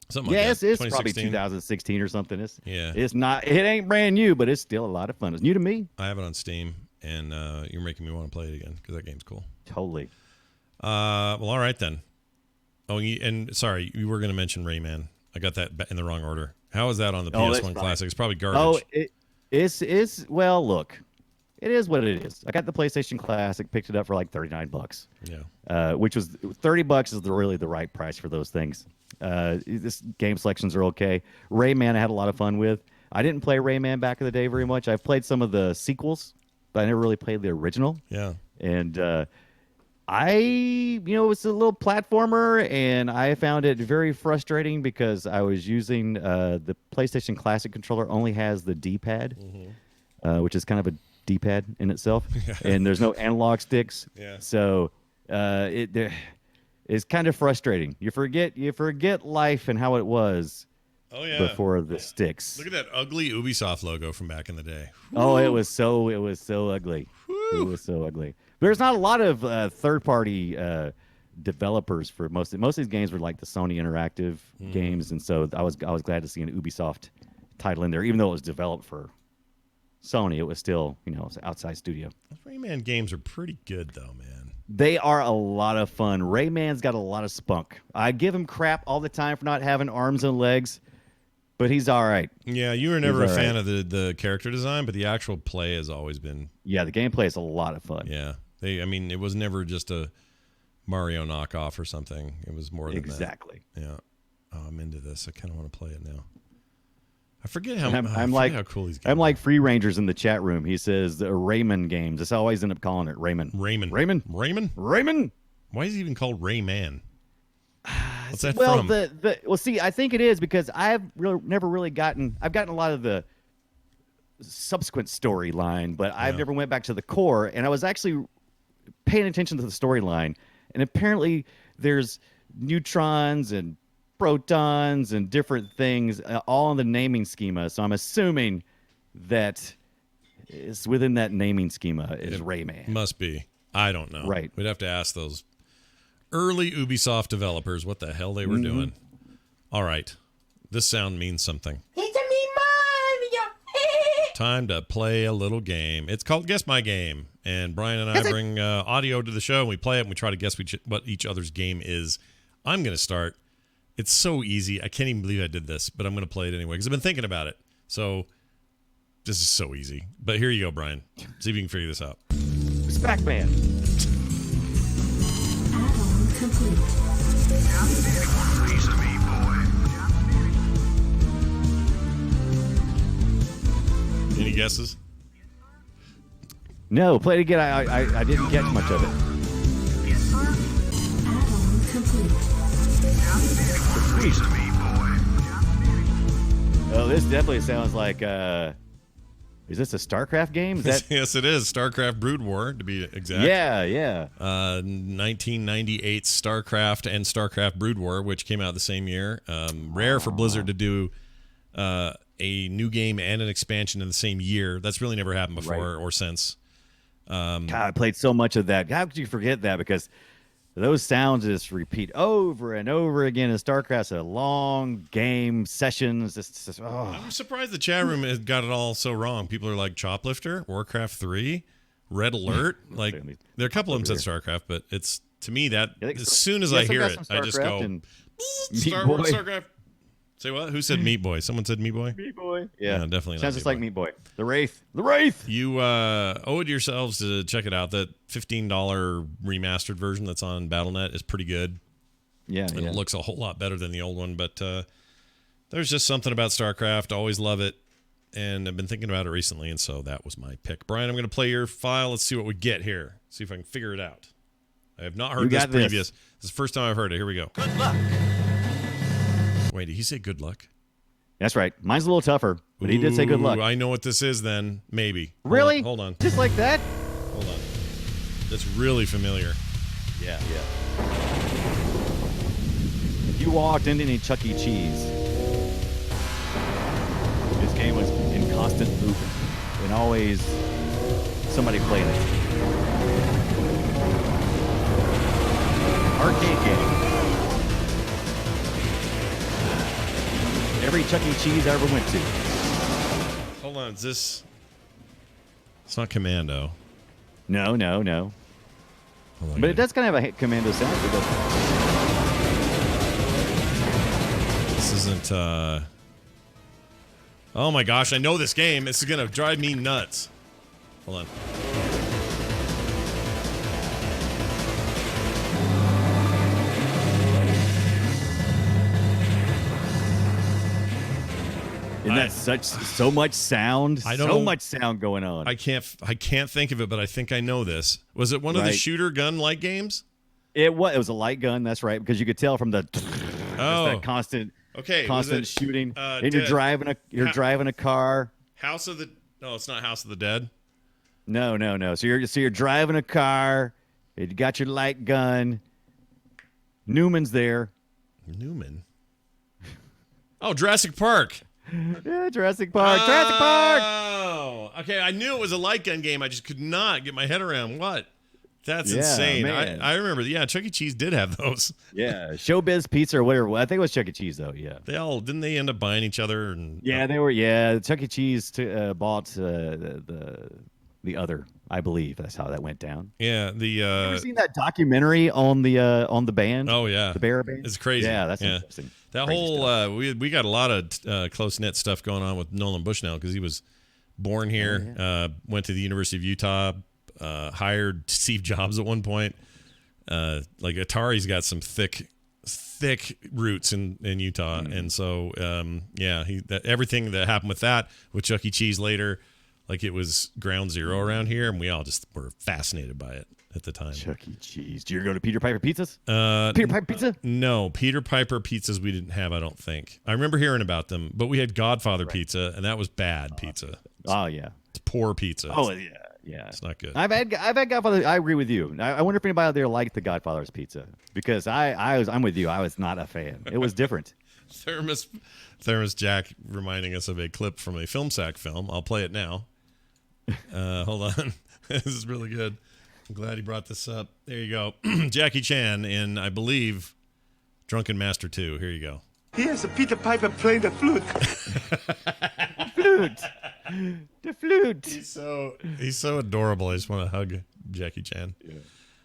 Something yeah, like that. it's probably 2016 or something. Yeah. It's not. It ain't brand new, but it's still a lot of fun. It's new to me. I have it on Steam, and you're making me want to play it again because that game's cool. Totally. Well, all right then. Oh, and sorry, you were going to mention Rayman. I got that in the wrong order. How is that on the PS1 Classic? It's probably garbage. Oh, it's well, look. It is what it is. I got the PlayStation Classic, picked it up for like $39. Yeah. Which was $30 is really the right price for those things. This game selections are okay. Rayman I had a lot of fun with. I didn't play Rayman back in the day very much. I've played some of the sequels, but I never really played the original. Yeah. And It's a little platformer, and I found it very frustrating because I was using the PlayStation Classic controller only has the D-pad, which is kind of a D-pad in itself, and there's no analog sticks. Yeah. So it's kind of frustrating. You forget life and how it was. Oh yeah. Before the sticks. Look at that ugly Ubisoft logo from back in the day. Oh, it was so ugly. It was so ugly. There's not a lot of third-party developers for most of these games were like the Sony Interactive games, and so I was glad to see an Ubisoft title in there, even though it was developed for Sony. It was still it was an outside studio. Rayman games are pretty good though, man. They are a lot of fun. Rayman's got a lot of spunk. I give him crap all the time for not having arms and legs. But he's all right. Yeah, you were never a fan of the character design, but the actual play has always been. Yeah, the gameplay is a lot of fun. Yeah, it was never just a Mario knockoff or something. It was more than exactly. That. Yeah. Oh, I'm into this. I kind of want to play it now. I forget how. How cool these games. I'm like Free Rangers in the chat room. He says the Rayman games. That's how I always end up calling it Rayman. Rayman. Why is he even called Rayman? What's that from? See, I think it is because I've never really gotten. I've gotten a lot of the subsequent storyline, but I've never went back to the core. And I was actually paying attention to the storyline, and apparently there's neutrons and protons and different things all in the naming schema. So I'm assuming that it's within that naming schema is Rayman. Must be. I don't know. Right. We'd have to ask those early Ubisoft developers what the hell they were doing. All right. This sound means something. It's a me Mario. Time to play a little game. It's called Guess My Game. And Brian and I bring audio to the show, and we play it, and we try to guess what each other's game is. I'm going to start. It's so easy. I can't even believe I did this, but I'm going to play it anyway because I've been thinking about it. So this is so easy. But here you go, Brian. See if you can figure this out. It's Pac-Man. Complete. Any guesses? No, play it again. I didn't get much of it. Oh, this definitely sounds like. Is this a StarCraft game? Is that... Yes, it is. StarCraft Brood War, to be exact. Yeah. 1998 StarCraft and StarCraft Brood War, which came out the same year. Rare for Blizzard to do a new game and an expansion in the same year. That's really never happened before or since. God, I played so much of that. How could you forget that? Because those sounds just repeat over and over again. And StarCraft's a long game, sessions. I'm surprised the chat room has got it all so wrong. People are like Choplifter, Warcraft 3, Red Alert. Like there are a couple of them said StarCraft, but it's to me that as soon as I hear it, I just go Star Wars, StarCraft. Say what? Who said Meat Boy? Someone said Meat Boy? Meat Boy. Yeah, definitely. Sounds just like Meat Boy. The Wraith. The Wraith. You owe it yourselves to check it out. That $15 remastered version that's on Battle.net is pretty good. Yeah, and it looks a whole lot better than the old one. But there's just something about StarCraft. Always love it. And I've been thinking about it recently, and so that was my pick. Brian, I'm going to play your file. Let's see what we get here. See if I can figure it out. I have not heard this previous. This is the first time I've heard it. Here we go. Good luck. Wait, did he say good luck? That's right. Mine's a little tougher, but he did say good luck. I know what this is then. Maybe. Really? Hold on. Just like that? Hold on. That's really familiar. Yeah. If you walked into any Chuck E. Cheese, this game was in constant loop and always somebody playing it. Arcade game. Every Chuck E. Cheese I ever went to. Hold on, is this... It's not Commando. No. Hold on, But it does kind of have a Commando sound to it. This isn't... Oh my gosh, I know this game. This is going to drive me nuts. Hold on. And that's so much sound. I don't so know. much sound going on. I can't think of it, but I think I know this. Was it one of the shooter gun like games? It was a light gun. That's right, because you could tell from the that constant shooting. And you're driving a car. No, it's not House of the Dead. No. So you're driving a car. You got your light gun. Newman's there. Newman. Oh, Jurassic Park. Yeah, Jurassic Park. Jurassic Park. Oh, okay. I knew it was a light gun game. I just could not get my head around what. That's insane. Man. I remember. Yeah, Chuck E. Cheese did have those. Yeah, Showbiz Pizza or whatever. I think it was Chuck E. Cheese though. Yeah. Didn't they end up buying each other? And they were. Yeah, Chuck E. Cheese bought the other. I believe that's how that went down. Yeah. You ever seen that documentary on the band? Oh yeah, the Bear Band. It's crazy. Yeah, that's interesting. That crazy whole stuff. we got a lot of close knit stuff going on with Nolan Bushnell because he was born here, went to the University of Utah, hired Steve Jobs at one point. Like Atari's got some thick roots in Utah, and so everything that happened with that with Chuck E. Cheese later, like it was ground zero around here, and we all just were fascinated by it at the time. Chuck E. Cheese. Do you go to Peter Piper Pizzas? Peter Piper Pizza? No, Peter Piper pizzas we didn't have. I don't think. I remember hearing about them, but we had Godfather pizza, and that was bad pizza. Oh yeah, it's poor pizza. Oh yeah, it's not good. I've had Godfather. I agree with you. I wonder if anybody out there liked the Godfather's pizza because I'm with you. I was not a fan. It was different. Thermos Jack reminding us of a clip from a Film Sack film. I'll play it now. Hold on. This is really good. I'm glad he brought this up. There you go. Jackie Chan in, I believe, Drunken Master 2. Here you go. Here's a Peter Piper playing the flute. The flute. He's so adorable. I just want to hug Jackie Chan. Yeah.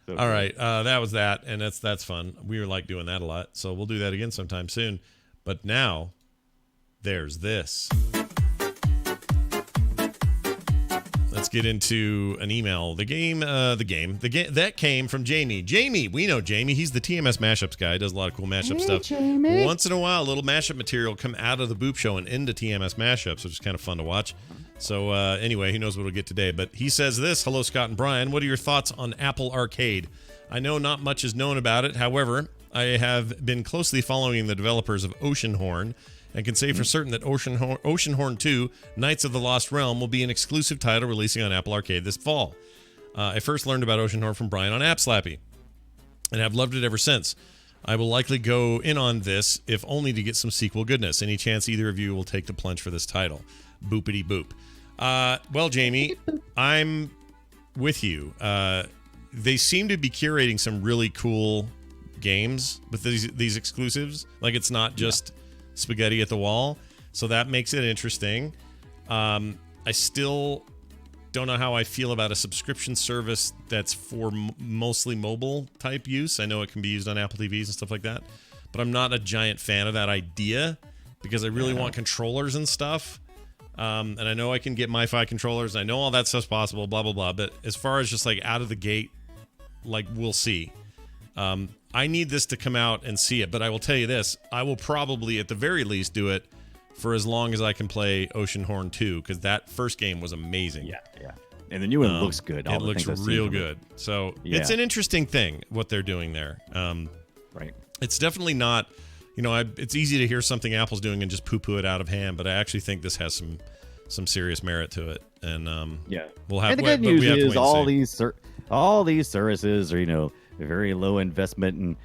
So all right. That was that, and that's fun. We were like doing that a lot, so we'll do that again sometime soon. But now, there's this. Let's get into an email. The game that came from Jamie. Jamie, we know Jamie. He's the TMS mashups guy. He does a lot of cool mashup stuff. Jamie. Once in a while, a little mashup material come out of the Boop Show and into TMS mashups, which is kind of fun to watch. So anyway, he knows what we'll get today. But he says this: Hello, Scott and Brian. What are your thoughts on Apple Arcade? I know not much is known about it. However, I have been closely following the developers of Oceanhorn, and can say for certain that Oceanhorn 2, Knights of the Lost Realm, will be an exclusive title releasing on Apple Arcade this fall. I first learned about Oceanhorn from Brian on App Slappy, and have loved it ever since. I will likely go in on this, if only to get some sequel goodness. Any chance either of you will take the plunge for this title? Boopity boop. Well, Jamie, I'm with you. They seem to be curating some really cool games with these exclusives. Like, it's not just spaghetti at the wall, so that makes it interesting. I still don't know how I feel about a subscription service that's for mostly mobile type use. I know it can be used on Apple TVs and stuff like that, but I'm not a giant fan of that idea because I really want controllers and stuff. And I know I can get MiFi controllers. I know all that stuff's possible, blah, blah, blah. But as far as just like out of the gate, like, we'll see. I need this to come out and see it, but I will tell you this. I will probably, at the very least, do it for as long as I can play Oceanhorn 2, because that first game was amazing. Yeah. And the new one looks good. It looks real good. So it's an interesting thing, what they're doing there. Right. It's definitely not, it's easy to hear something Apple's doing and just poo-poo it out of hand, but I actually think this has some serious merit to it. And we'll have. And the good news is all these services are very low investment and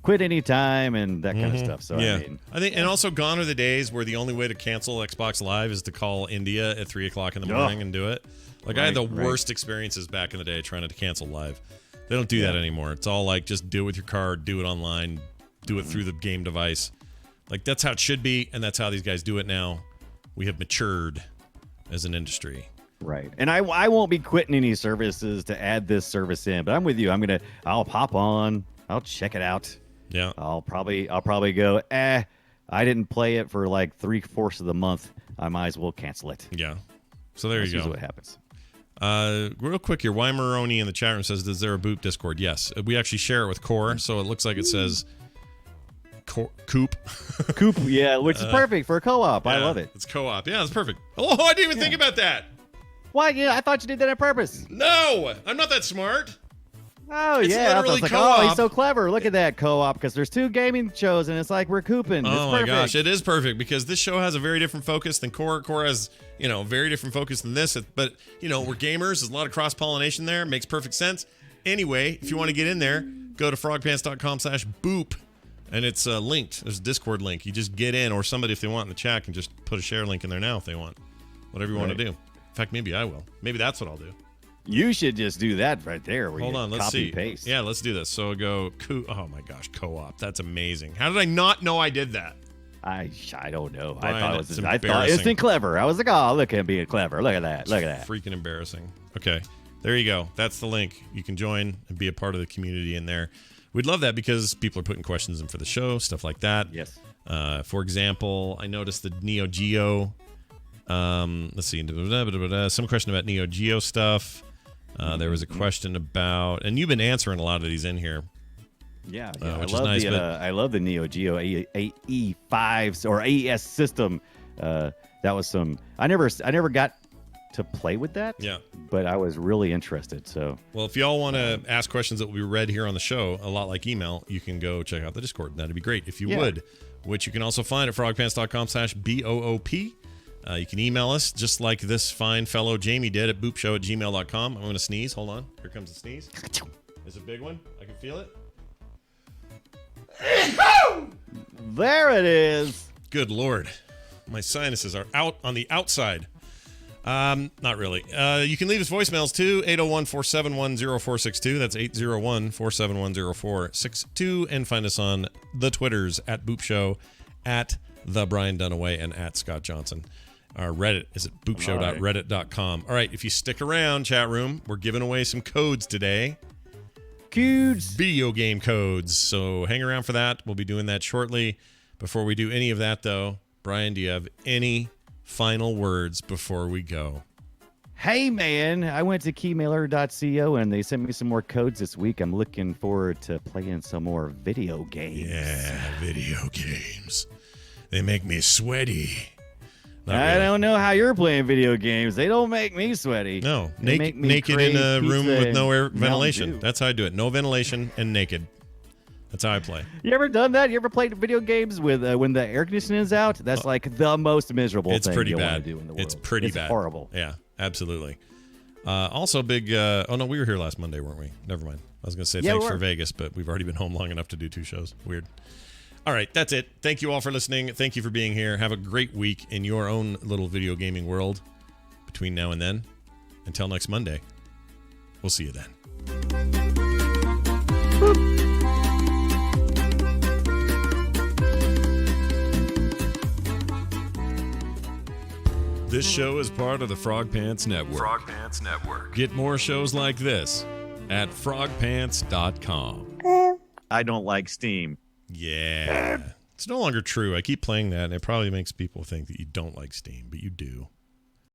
quit anytime and that kind of stuff. So yeah, I think, and also gone are the days where the only way to cancel Xbox Live is to call India at 3:00 in the morning and do it. Like, I had the worst experiences back in the day trying to cancel Live. They don't do that anymore. It's all like, just do it with your card, do it online, do it through the game device. Like, that's how it should be, and that's how these guys do it now. We have matured as an industry. Right. And I won't be quitting any services to add this service in, but I'm with you. I'll pop on, I'll check it out. Yeah. I'll probably go, I didn't play it for like 3/4 of the month. I might as well cancel it. Yeah. So there you go. This is what happens. Real quick here, Y Maroney in the chat room says, is there a Boop Discord? Yes. We actually share it with Core, so it looks like it says Coop. Coop, yeah, which is perfect for a co-op. I Yeah, love it. It's co-op. Yeah, it's perfect. Oh, I didn't even think about that. Why? Yeah, I thought you did that on purpose. No, I'm not that smart. Oh, It's yeah. I literally was like, co-op. oh, he's so clever. Look at that co-op, because there's 2 gaming shows, and it's like we're cooping. Oh It's my perfect. gosh, it is perfect because this show has a very different focus than Core. Core has, very different focus than this. But, we're gamers. There's a lot of cross-pollination there. Makes perfect sense. Anyway, if you want to get in there, go to frogpants.com/boop, and it's linked. There's a Discord link. You just get in, or somebody, if they want in the chat, can just put a share link in there now if they want. Whatever you want to do. In fact, maybe I will. Maybe that's what I'll do. You should just do that right there. Where Hold you on, let's copy see. And paste. Yeah, let's do this. So go, oh my gosh, co-op. That's amazing. How did I not know I did that? I don't know. Brian, I thought it's I thought embarrassing. instant clever. I was like, oh, look at him being clever. Look at that. Look at that. Freaking embarrassing. Okay, there you go. That's the link. You can join and be a part of the community in there. We'd love that because people are putting questions in for the show, stuff like that. Yes. For example, I noticed the Neo Geo. Let's see. Some question about Neo Geo stuff. There was a question about, and you've been answering a lot of these in here. Yeah, which is nice, I love the Neo Geo AE5s or AES system. That was some. I never got to play with that. Yeah. But I was really interested. So. Well, if y'all want to ask questions that will be read here on the show, a lot like email, you can go check out the Discord. That'd be great if you would, which you can also find at frogpants.com/BOOP. You can email us just like this fine fellow Jamie did at boopshow@gmail.com. I'm going to sneeze. Hold on. Here comes the sneeze. It's a big one. I can feel it. There it is. Good Lord. My sinuses are out on the outside. Not really. You can leave us voicemails too. 801-471-0462. That's 801-471-0462. And find us on the Twitters at Boop Show, at the Brian Dunaway, and at Scott Johnson. Our Reddit is at boopshow.reddit.com. All right, if you stick around, chat room, we're giving away some codes today. Codes. Video game codes. So hang around for that. We'll be doing that shortly. Before we do any of that, though, Brian, do you have any final words before we go? Hey, man, I went to keymailer.co and they sent me some more codes this week. I'm looking forward to playing some more video games. Yeah, video games. They make me sweaty. I don't know how you're playing video games. They don't make me sweaty. No, They make me naked in a crave room pizza with no air and ventilation. Mountain Dew. That's how I do it. No ventilation and naked. That's how I play. You ever done that? You ever played video games with when the air conditioning is out? That's like the most miserable It's thing pretty you want bad. to do in the world. It's pretty bad. Horrible. Yeah, absolutely. Also, big. Oh no, we were here last Monday, weren't we? Never mind. I was going to say thanks for Vegas, but we've already been home long enough to do 2 shows. Weird. All right, that's it. Thank you all for listening. Thank you for being here. Have a great week in your own little video gaming world between now and then. Until next Monday, we'll see you then. This show is part of the Frog Pants Network. Frog Pants Network. Get more shows like this at frogpants.com. I don't like Steam. Yeah. It's no longer true. I keep playing that, and it probably makes people think that you don't like Steam, but you do.